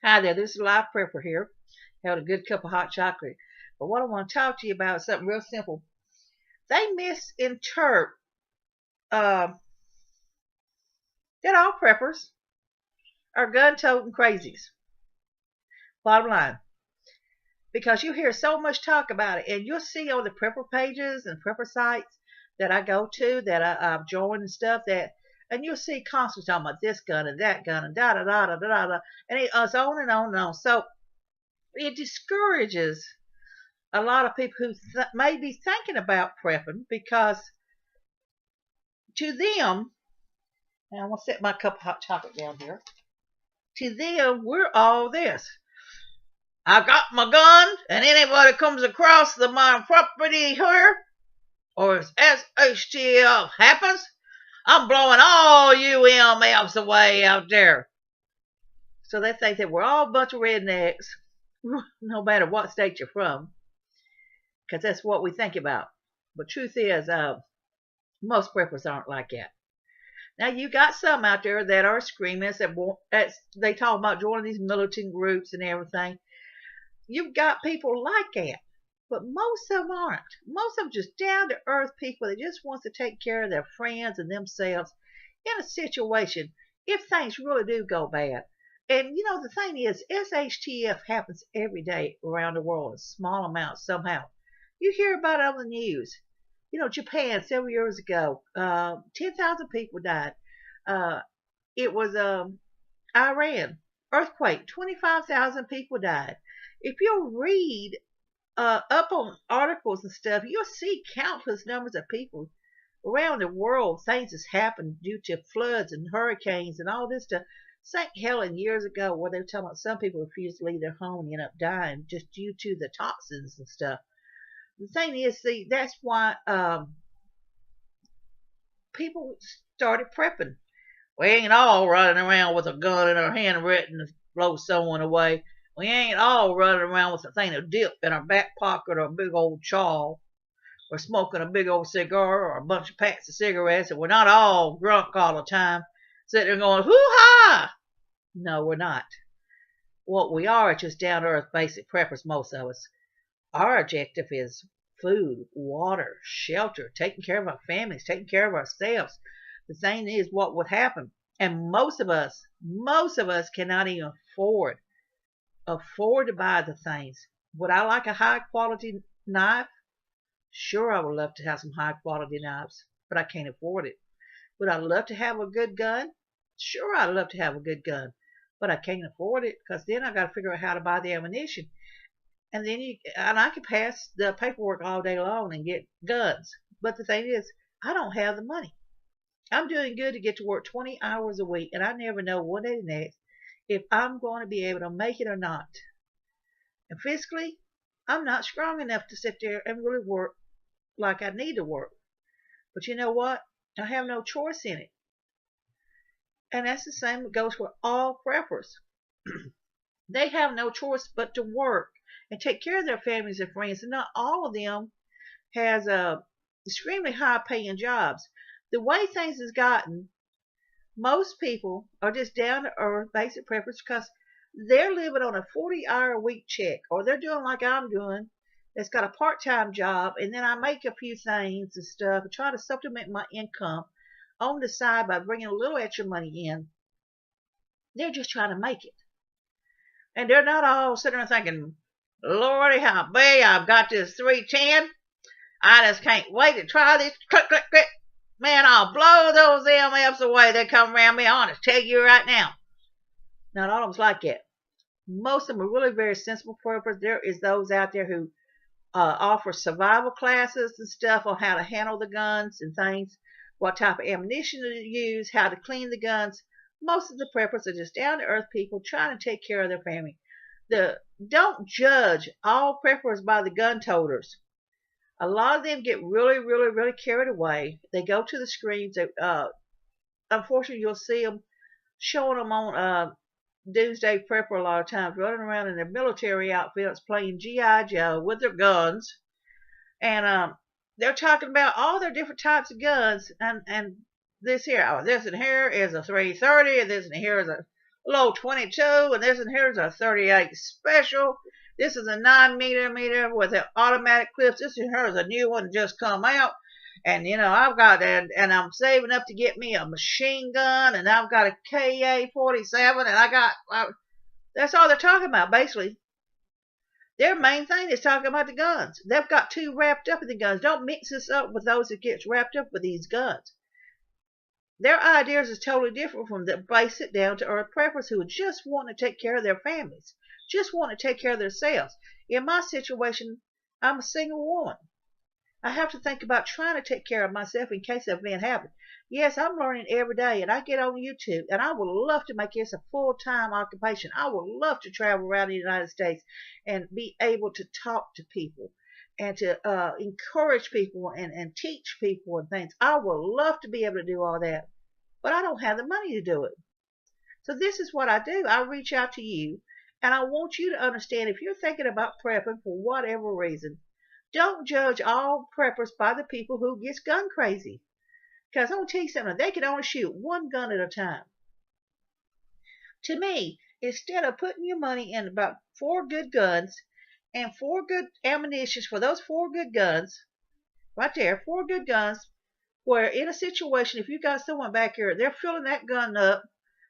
Hi there, this is Live Prepper here. Had a good cup of hot chocolate. But what I want to talk to you about is something real simple. They misinterpret uh, that all preppers are gun-toting crazies. Bottom line. Because you hear so much talk about it, and you'll see on the prepper pages and prepper sites that I go to, that I've joined and stuff, and you'll see constantly talking about this gun and that gun and da da da da da da, and it goes on and on and on. So it discourages a lot of people who may be thinking about prepping, because to them, and I'm going to set my cup of hot chocolate down here, to them, we're all this. I got my gun, and anybody comes across my property here, or as SHTF happens, I'm blowing all you EMFs away out there. So they think that we're all a bunch of rednecks, no matter what state you're from, because that's what we think about. But truth is, most preppers aren't like that. Now, you got some out there that are extremists that they talk about joining these militant groups and everything. You've got people like that, but most of them aren't. Most of them just down to earth people that just want to take care of their friends and themselves in a situation if things really do go bad. And you know, the thing is, SHTF happens every day around the world in small amounts somehow. You hear about it on the news. You know, Japan several years ago, 10,000 people died. It was Iran earthquake, 25,000 people died. If you'll read up on articles and stuff, you'll see countless numbers of people around the world. Things has happened due to floods and hurricanes and all this stuff. St. Helen years ago, where they were talking about some people refused to leave their home and end up dying just due to the toxins and stuff. The thing is, see, that's why people started prepping. We ain't all running around with a gun in our hand ready to blow someone away. We ain't all running around with a thing of dip in our back pocket, or a big old chaw, or smoking a big old cigar, or a bunch of packs of cigarettes, and we're not all drunk all the time, sitting there going, hoo-ha! No, we're not. What we are just down-to-earth basic preppers, most of us. Our objective is food, water, shelter, taking care of our families, taking care of ourselves. The thing is, what would happen? And most of us cannot even afford to buy the things. Would I like a high quality knife? Sure, I would love to have some high quality knives, but I can't afford it. Would I love to have a good gun? Sure, I'd love to have a good gun, but I can't afford it, because then I got to figure out how to buy the ammunition. And then I can pass the paperwork all day long and get guns. But the thing is, I don't have the money. I'm doing good to get to work 20 hours a week, and I never know one day the next if I'm going to be able to make it or not. And physically, I'm not strong enough to sit there and really work like I need to work. But you know what? I have no choice in it. And that's the same that goes for all preppers. They have no choice but to work and take care of their families and friends. And not all of them has extremely high paying jobs. The way things has gotten, most people are just down to earth basic preppers, because they're living on a 40-hour a week check, or they're doing like I'm doing, that's got a part-time job, and then I make a few things and stuff and try to supplement my income on the side by bringing a little extra money in. They're just trying to make it. And they're not all sitting there thinking, Lordy, how big, I've got this 310. I just can't wait to try this. Click, click, click. Man, I'll blow those EMFs away. They come around me. I want to tell you right now. Not all of them's like that. Most of them are really very sensible preppers. There is those out there who offer survival classes and stuff on how to handle the guns and things, what type of ammunition to use, how to clean the guns. Most of the preppers are just down-to-earth people trying to take care of their family. Don't judge all preppers by the gun toters. A lot of them get really, really, really carried away. They go to the screens. Unfortunately, you'll see them showing them on Doomsday Prepper a lot of times, running around in their military outfits, playing G.I. Joe with their guns. And they're talking about all their different types of guns, and this here, this in here is a 330, and this in here is a little 22, and here's a 38 special. This is a 9mm with an automatic clips. Here's a new one just come out. And I've got and I'm saving up to get me a machine gun, and I've got a KA-47, and that's all they're talking about basically. Their main thing is talking about the guns. They've got too wrapped up in the guns. Don't mix this up with those that gets wrapped up with these guns. Their ideas is totally different from the basic down to earth preppers who just want to take care of their families, just want to take care of themselves. In my situation, I'm a single woman. I have to think about trying to take care of myself in case of event happens. Yes, I'm learning every day, and I get on YouTube, and I would love to make this a full-time occupation. I would love to travel around the United States and be able to talk to people and to encourage people and teach people and things. I would love to be able to do all that, but I don't have the money to do it. So this is what I do. I reach out to you, and I want you to understand if you're thinking about prepping for whatever reason, don't judge all preppers by the people who gets gun crazy. Because I'm going to tell you something, they can only shoot one gun at a time. To me, instead of putting your money in about 4 good guns and 4 good ammunitions for those 4 good guns, right there, 4 good guns, where in a situation, if you got someone back here, they're filling that gun up,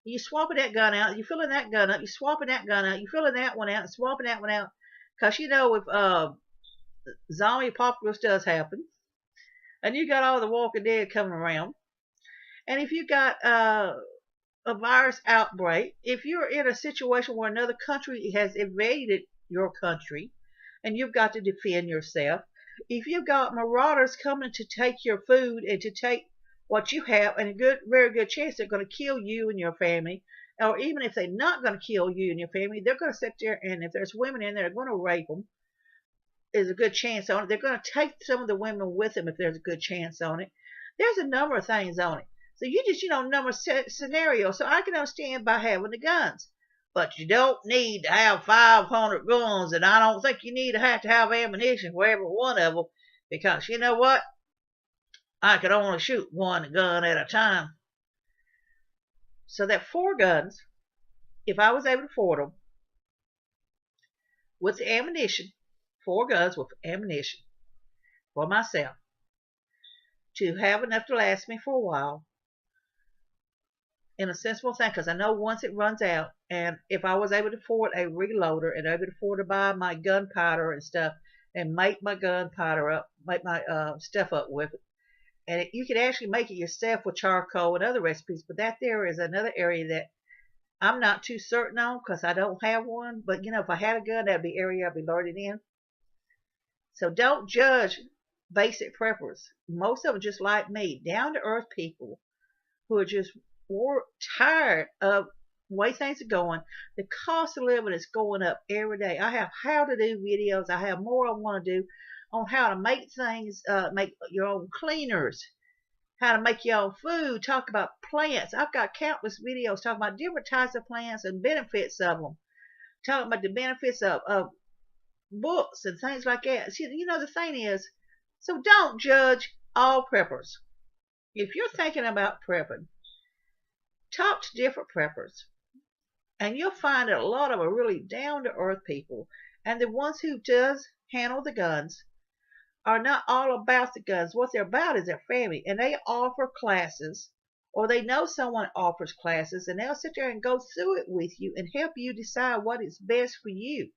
you swapping that gun out, you filling that gun up, you swapping that gun out, you filling that one out, and swapping that one out. Because if zombie apocalypse does happen, and you got all the Walking Dead coming around, and if you got a virus outbreak, if you're in a situation where another country has invaded your country and you've got to defend yourself, if you've got marauders coming to take your food and to take what you have, and very good chance they're going to kill you and your family, or even if they're not going to kill you and your family, they're going to sit there, and if there's women in there, they're going to rape them. There's a good chance on it. They're going to take some of the women with them if there's a good chance on it. There's a number of things on it. So you just, number scenarios. So I can understand by having the guns. But you don't need to have 500 guns, and I don't think you need to have ammunition for every one of them, because you know what? I could only shoot one gun at a time. So that 4 guns, if I was able to afford them, with the ammunition, 4 guns with ammunition for myself to have enough to last me for a while in a sensible thing, because I know once it runs out, and if I was able to afford a reloader and able to afford to buy my gunpowder and stuff and make my gunpowder up, make my stuff up with it, and you can actually make it yourself with charcoal and other recipes, but that there is another area that I'm not too certain on because I don't have one, but if I had a gun, that'd be the area I'd be learning in. So don't judge basic preppers. Most of them just like me, down to earth people who are just tired of the way things are going. The cost of living is going up every day. I have how to do videos. I have more I want to do on how to make things, make your own cleaners, how to make your own food, talk about plants. I've got countless videos talking about different types of plants and benefits of them, talking about the benefits of books and things like that. See, the thing is, so don't judge all preppers. If you're thinking about prepping, talk to different preppers, and you'll find that a lot of them are really down-to-earth people, and the ones who does handle the guns are not all about the guns. What they're about is their family, and they offer classes, or they know someone offers classes, and they'll sit there and go through it with you and help you decide what is best for you.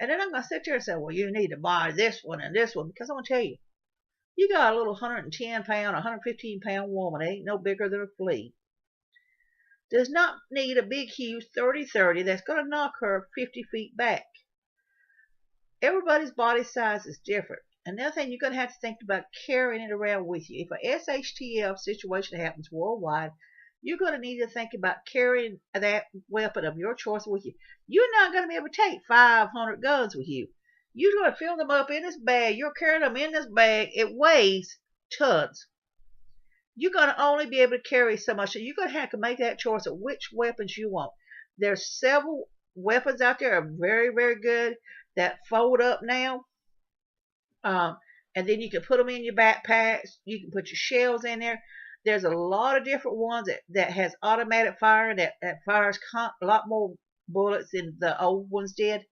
And then I'm going to sit there and say, well, you need to buy this one and this one, because I'm going to tell you, you got a little 110-pound, 115-pound woman, ain't no bigger than a flea, does not need a big, huge 30-30 that's going to knock her 50 feet back. Everybody's body size is different. Another thing, you're going to have to think about carrying it around with you. If a SHTF situation happens worldwide, you're going to need to think about carrying that weapon of your choice with you. You're not going to be able to take 500 guns with you. You're going to fill them up in this bag. You're carrying them in this bag. It weighs tons. You're going to only be able to carry so much. So you're going to have to make that choice of which weapons you want. There's several weapons out there that are very, very good that fold up now. And then you can put them in your backpacks. You can put your shells in there. There's a lot of different ones that has automatic fire that fires a lot more bullets than the old ones did.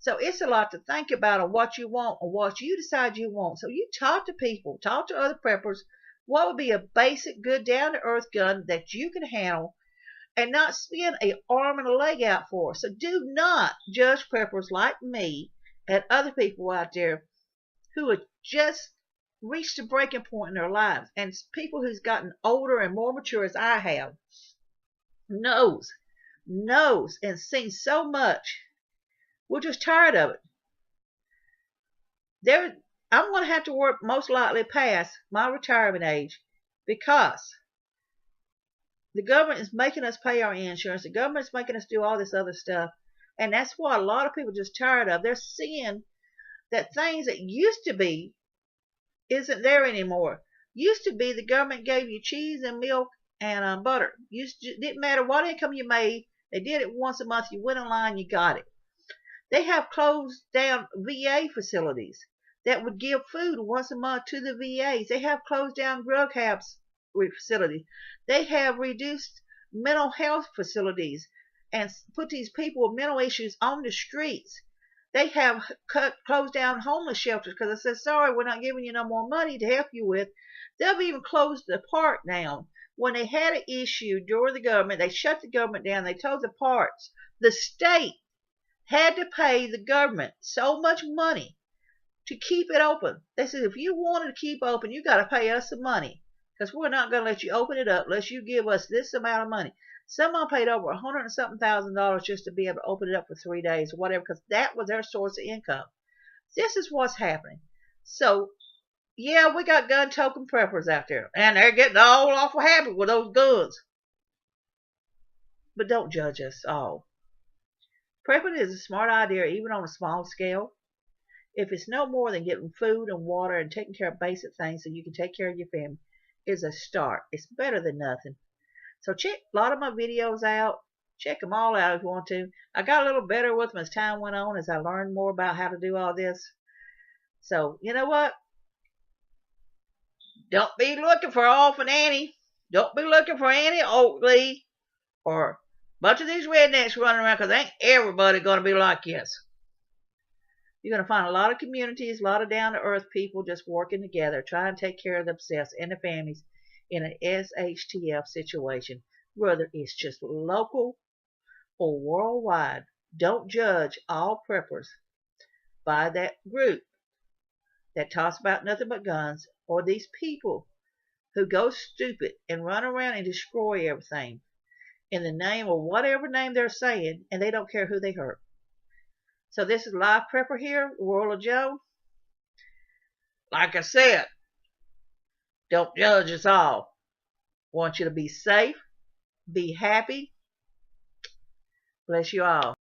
So it's a lot to think about on what you want or what you decide you want. So you talk to people, talk to other preppers. What would be a basic, good, down to earth gun that you can handle and not spend an arm and a leg out for? So do not judge preppers like me and other people out there who have just reached a breaking point in their lives. And people who's gotten older and more mature as I have knows and seen so much. We're just tired of it. I'm going to have to work most likely past my retirement age because the government is making us pay our insurance. The government is making us do all this other stuff. And that's what a lot of people are just tired of. They're seeing that things that used to be isn't there anymore. Used to be the government gave you cheese and milk and butter. Didn't matter what income you made. They did it once a month. You went in line, you got it. They have closed down VA facilities that would give food once a month to the VAs. They have closed down drug house facilities. They have reduced mental health facilities and put these people with mental issues on the streets. They have closed down homeless shelters because they said, sorry, we're not giving you no more money to help you with. They've even closed the park down. When they had an issue during the government, they shut the government down. They told the parks, the state had to pay the government so much money to keep it open. They said, if you wanted to keep open, you got to pay us some money because we're not going to let you open it up unless you give us this amount of money. Someone paid over $100 and something thousand just to be able to open it up for 3 days or whatever because that was their source of income. This is what's happening. So, yeah, we got gun token preppers out there, and they're getting all awful happy with those guns. But don't judge us all. Prepping is a smart idea even on a small scale. If it's no more than getting food and water and taking care of basic things so you can take care of your family, is a start. It's better than nothing. So check a lot of my videos out. Check them all out if you want to. I got a little better with them as time went on, as I learned more about how to do all this. So, you know what? Don't be looking for Orphan Annie. Don't be looking for Annie Oakley or a bunch of these rednecks running around because ain't everybody going to be like this. You're going to find a lot of communities, a lot of down-to-earth people just working together, trying to take care of themselves and their families in an SHTF situation, whether it's just local or worldwide. Don't judge all preppers by that group that talks about nothing but guns or these people who go stupid and run around and destroy everything in the name of whatever name they're saying, and they don't care who they hurt. So this is Live Prepper here, World of Joe. Like I said, don't judge us all. Want you to be safe, be happy. Bless you all.